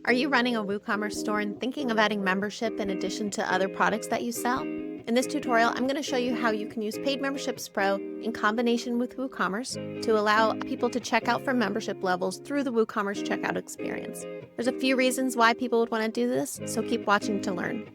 Are you running a WooCommerce store and thinking of adding membership in addition to other products that you sell? In this tutorial, I'm going to show you how you can use Paid Memberships Pro in combination with WooCommerce to allow people to check out for membership levels through the WooCommerce checkout experience. There's a few reasons why people would want to do this, so keep watching to learn.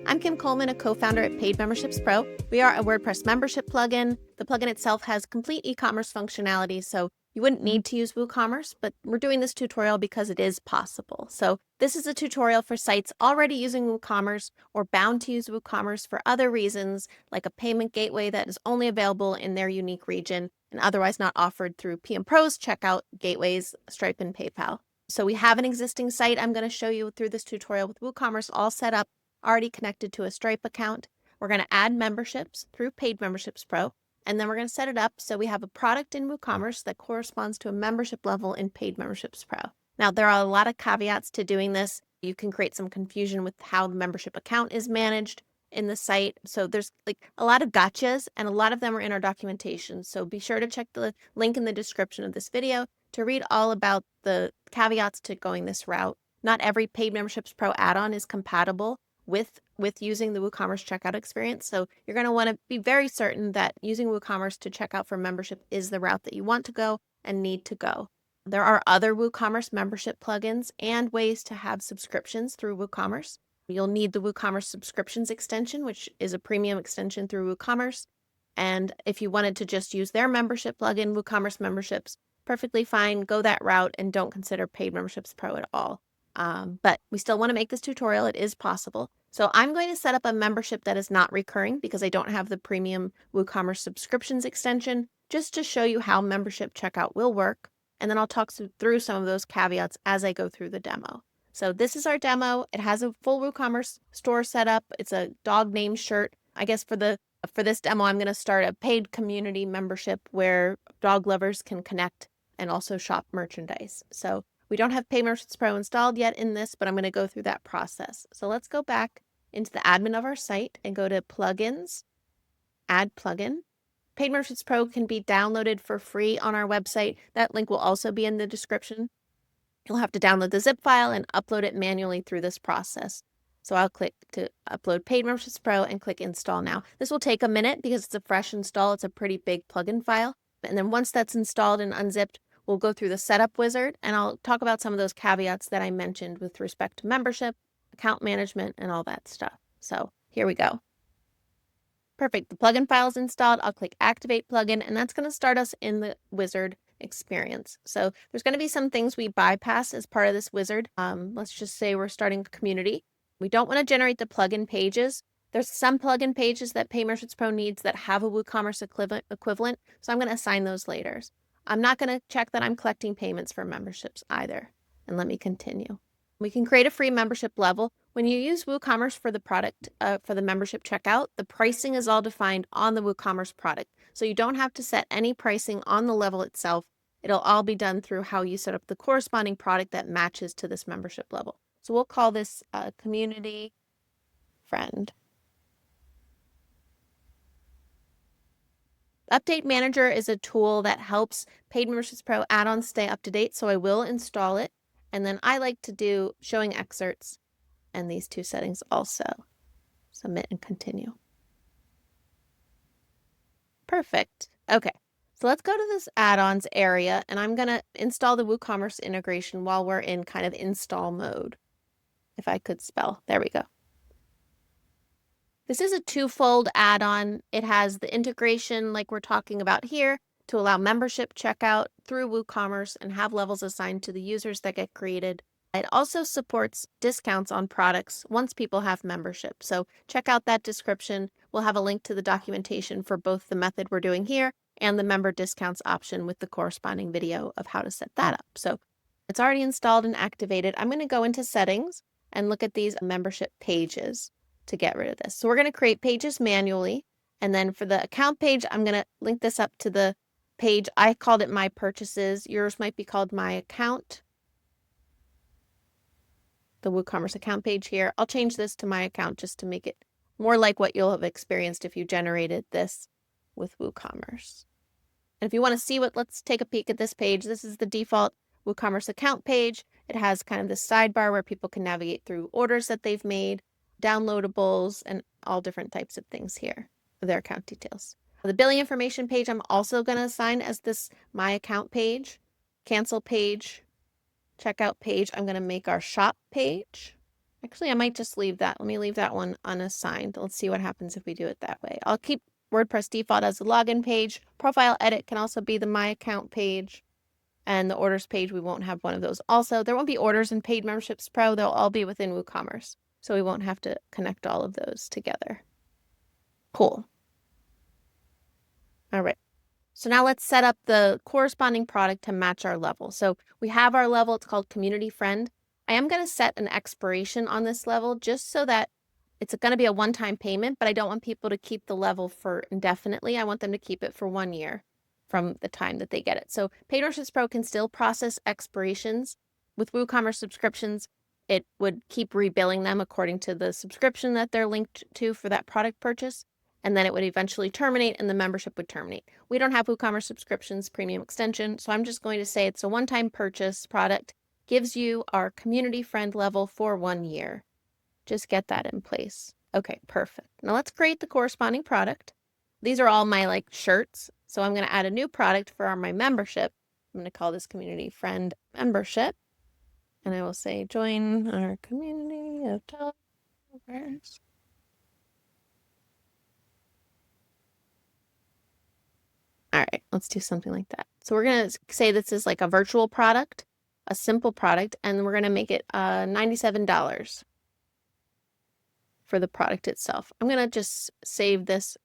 I'm Kim Coleman, a co-founder at Paid Memberships Pro. We are a WordPress membership plugin. The plugin itself has complete e-commerce functionality, so you wouldn't need to use WooCommerce, but we're doing this tutorial because it is possible. So this is a tutorial for sites already using WooCommerce or bound to use WooCommerce for other reasons, like a payment gateway that is only available in their unique region and otherwise not offered through PMPro's checkout gateways, Stripe and PayPal. So we have an existing site I'm going to show you through this tutorial with WooCommerce all set up, already connected to a Stripe account. We're going to add memberships through Paid Memberships Pro, and then we're going to set it up so we have a product in WooCommerce that corresponds to a membership level in Paid Memberships Pro. Now, there are a lot of caveats to doing this. You can create some confusion with how the membership account is managed in the site. So there's like a lot of gotchas, and a lot of them are in our documentation. So be sure to check the link in the description of this video to read all about the caveats to going this route. Not every Paid Memberships Pro add-on is compatible with using the WooCommerce checkout experience. So you're going to want to be very certain that using WooCommerce to check out for membership is the route that you want to go and need to go. There are other WooCommerce membership plugins and ways to have subscriptions through WooCommerce. You'll need the WooCommerce subscriptions extension, which is a premium extension through WooCommerce. And if you wanted to just use their membership plugin, WooCommerce memberships, perfectly fine, go that route and don't consider Paid Memberships Pro at all. But we still want to make this tutorial. It is possible. So I'm going to set up a membership that is not recurring because I don't have the premium WooCommerce subscriptions extension, just to show you how membership checkout will work. And then I'll talk through some of those caveats as I go through the demo. So this is our demo. It has a full WooCommerce store set up. It's a dog name shirt. I guess for this demo, I'm going to start a paid community membership where dog lovers can connect and also shop merchandise. So we don't have Paid Memberships Pro installed yet in this, but I'm going to go through that process. So let's go back into the admin of our site and go to Plugins, Add Plugin. Paid Memberships Pro can be downloaded for free on our website. That link will also be in the description. You'll have to download the zip file and upload it manually through this process. So I'll click to upload Paid Memberships Pro and click Install now. This will take a minute because it's a fresh install. It's a pretty big plugin file. And then once that's installed and unzipped, we'll go through the setup wizard, and I'll talk about some of those caveats that I mentioned with respect to membership, account management, and all that stuff. So here we go. Perfect. The plugin file is installed. I'll click Activate Plugin, and that's going to start us in the wizard experience. So there's going to be some things we bypass as part of this wizard. Let's just say we're starting a community. We don't want to generate the plugin pages. There's some plugin pages that Paid Memberships Pro needs that have a WooCommerce equivalent, so I'm going to assign those later. I'm not going to check that I'm collecting payments for memberships either. And let me continue. We can create a free membership level. When you use WooCommerce for the product, for the membership checkout, the pricing is all defined on the WooCommerce product. So you don't have to set any pricing on the level itself. It'll all be done through how you set up the corresponding product that matches to this membership level. So we'll call this Community Friend. Update Manager is a tool that helps Paid Memberships Pro add-ons stay up to date, so I will install it. And then I like to do showing excerpts and these two settings also. Submit and continue. Perfect. Okay, so let's go to this add-ons area, and I'm going to install the WooCommerce integration while we're in kind of install mode. If I could spell. There we go. This is a twofold add-on. It has the integration like we're talking about here to allow membership checkout through WooCommerce and have levels assigned to the users that get created. It also supports discounts on products once people have membership. So check out that description. We'll have a link to the documentation for both the method we're doing here and the member discounts option with the corresponding video of how to set that up. So it's already installed and activated. I'm going to go into settings and look at these membership pages to get rid of this. So we're going to create pages manually. And then for the account page, I'm going to link this up to the page. I called it My Purchases. Yours might be called My Account. The WooCommerce account page here. I'll change this to My Account just to make it more like what you'll have experienced if you generated this with WooCommerce. And if you want to see let's take a peek at this page. This is the default WooCommerce account page. It has kind of the sidebar where people can navigate through orders that they've made, downloadables, and all different types of things here, their account details. The billing information page I'm also going to assign as this My Account page, cancel page, checkout page. I'm going to make our shop page. Actually, I might just leave that. Let me leave that one unassigned. Let's see what happens if we do it that way. I'll keep WordPress default as the login page. Profile edit can also be the My Account page. And the orders page, we won't have one of those. Also, there won't be orders in Paid Memberships Pro. They'll all be within WooCommerce. So we won't have to connect all of those together. Cool. All right. So now let's set up the corresponding product to match our level. So we have our level. It's called Community Friend. I am going to set an expiration on this level just so that it's going to be a one-time payment, but I don't want people to keep the level for indefinitely. I want them to keep it for 1 year from the time that they get it. So Paid Memberships Pro can still process expirations. With WooCommerce subscriptions, it would keep rebilling them according to the subscription that they're linked to for that product purchase. And then it would eventually terminate and the membership would terminate. We don't have WooCommerce subscriptions premium extension, so I'm just going to say it's a one-time purchase product, gives you our community friend level for 1 year. Just get that in place. Okay, perfect. Now let's create the corresponding product. These are all my shirts. So I'm going to add a new product for my membership. I'm going to call this community friend membership. And I will say join our community of developers. All right, let's do something like that. So we're going to say this is like a virtual product, a simple product, and we're going to make it $97 for the product itself. I'm going to just save this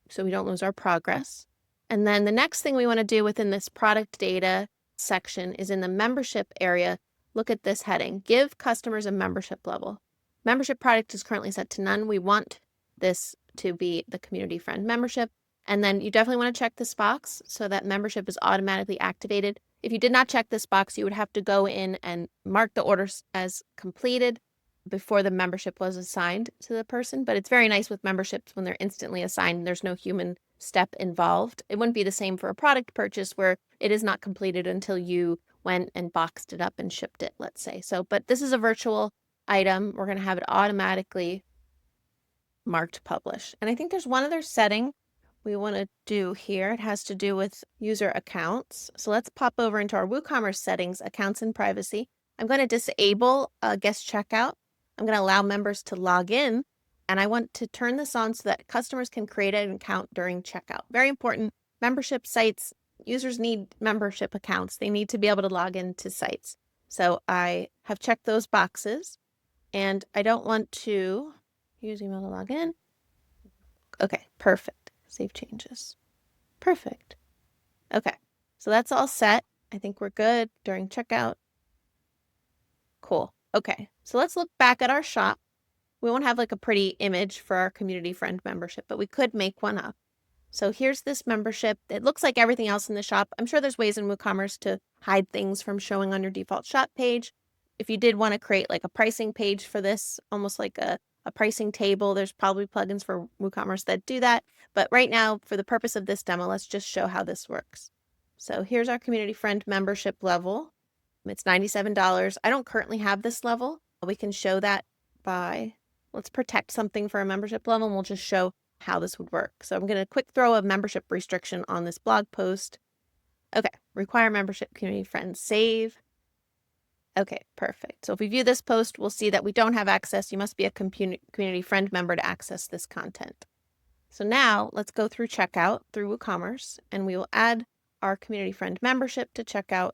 so we don't lose our progress. And then the next thing we want to do within this product data section is in the membership area. Look at this heading, give customers a membership level. Membership product is currently set to none. We want this to be the community friend membership. And then you definitely want to check this box so that membership is automatically activated. If you did not check this box, you would have to go in and mark the orders as completed before the membership was assigned to the person. But it's very nice with memberships when they're instantly assigned. There's no human step involved. It wouldn't be the same for a product purchase where it is not completed until you went and boxed it up and shipped it, let's say. So, but this is a virtual item. We're going to have it automatically marked publish. And I think there's one other setting we want to do here. It has to do with user accounts. So let's pop over into our WooCommerce settings, accounts and privacy. I'm going to disable guest checkout. I'm going to allow members to log in. And I want to turn this on so that customers can create an account during checkout. Very important. Membership sites, users need membership accounts. They need to be able to log into sites. So I have checked those boxes and I don't want to use email to log in. Okay, perfect. Save changes. Perfect. Okay, so that's all set. I think we're good during checkout. Cool. Okay, so let's look back at our shop. We won't have like a pretty image for our community friend membership, but we could make one up. So here's this membership. It looks like everything else in the shop. I'm sure there's ways in WooCommerce to hide things from showing on your default shop page. If you did want to create like a pricing page for this, almost like a pricing table, there's probably plugins for WooCommerce that do that. But right now, for the purpose of this demo, let's just show how this works. So here's our community friend membership level. It's $97. I don't currently have this level. We can show that by, let's protect something for a membership level and we'll just show how this would work. So I'm going to quick throw a membership restriction on this blog post. Okay, require membership community friends, save. Okay, perfect. So if we view this post, we'll see that we don't have access. You must be a community friend member to access this content. So now let's go through checkout through WooCommerce and we will add our community friend membership to checkout.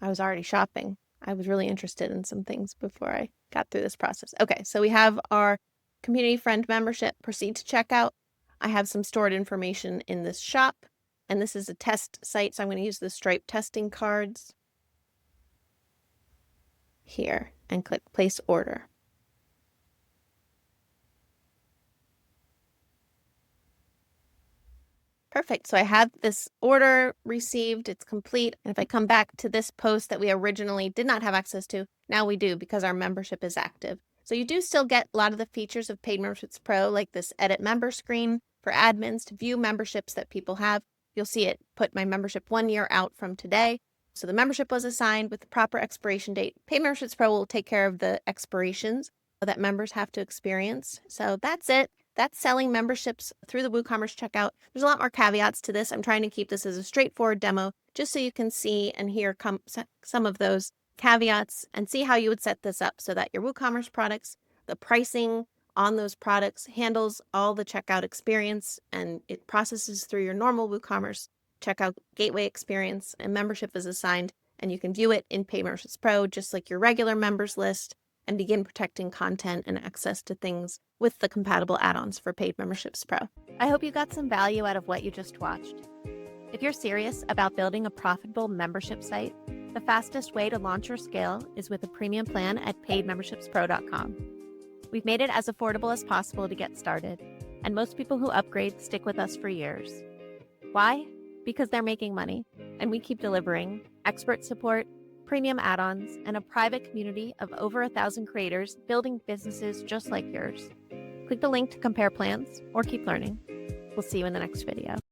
I was already shopping. I was really interested in some things before I got through this process. Okay, so we have our community friend membership, proceed to checkout. I have some stored information in this shop, and this is a test site, so I'm going to use the Stripe testing cards here and click place order. Perfect. So I have this order received. It's complete. And if I come back to this post that we originally did not have access to, now we do because our membership is active. So you do still get a lot of the features of Paid Memberships Pro, like this edit member screen for admins to view memberships that people have. You'll see it put my membership 1 year out from today. So the membership was assigned with the proper expiration date. Paid Memberships Pro will take care of the expirations that members have to experience. So that's it. That's selling memberships through the WooCommerce checkout. There's a lot more caveats to this. I'm trying to keep this as a straightforward demo just so you can see and hear some of those caveats and see how you would set this up so that your WooCommerce products, the pricing on those products handles all the checkout experience and it processes through your normal WooCommerce checkout gateway experience, and membership is assigned, and you can view it in Paid Memberships Pro just like your regular members list and begin protecting content and access to things with the compatible add-ons for Paid Memberships Pro. I hope you got some value out of what you just watched. If you're serious about building a profitable membership site, the fastest way to launch or scale is with a premium plan at paidmembershipspro.com. We've made it as affordable as possible to get started, and most people who upgrade stick with us for years. Why? Because they're making money, and we keep delivering expert support, premium add-ons, and a private community of over 1,000 creators building businesses just like yours. Click the link to compare plans or keep learning. We'll see you in the next video.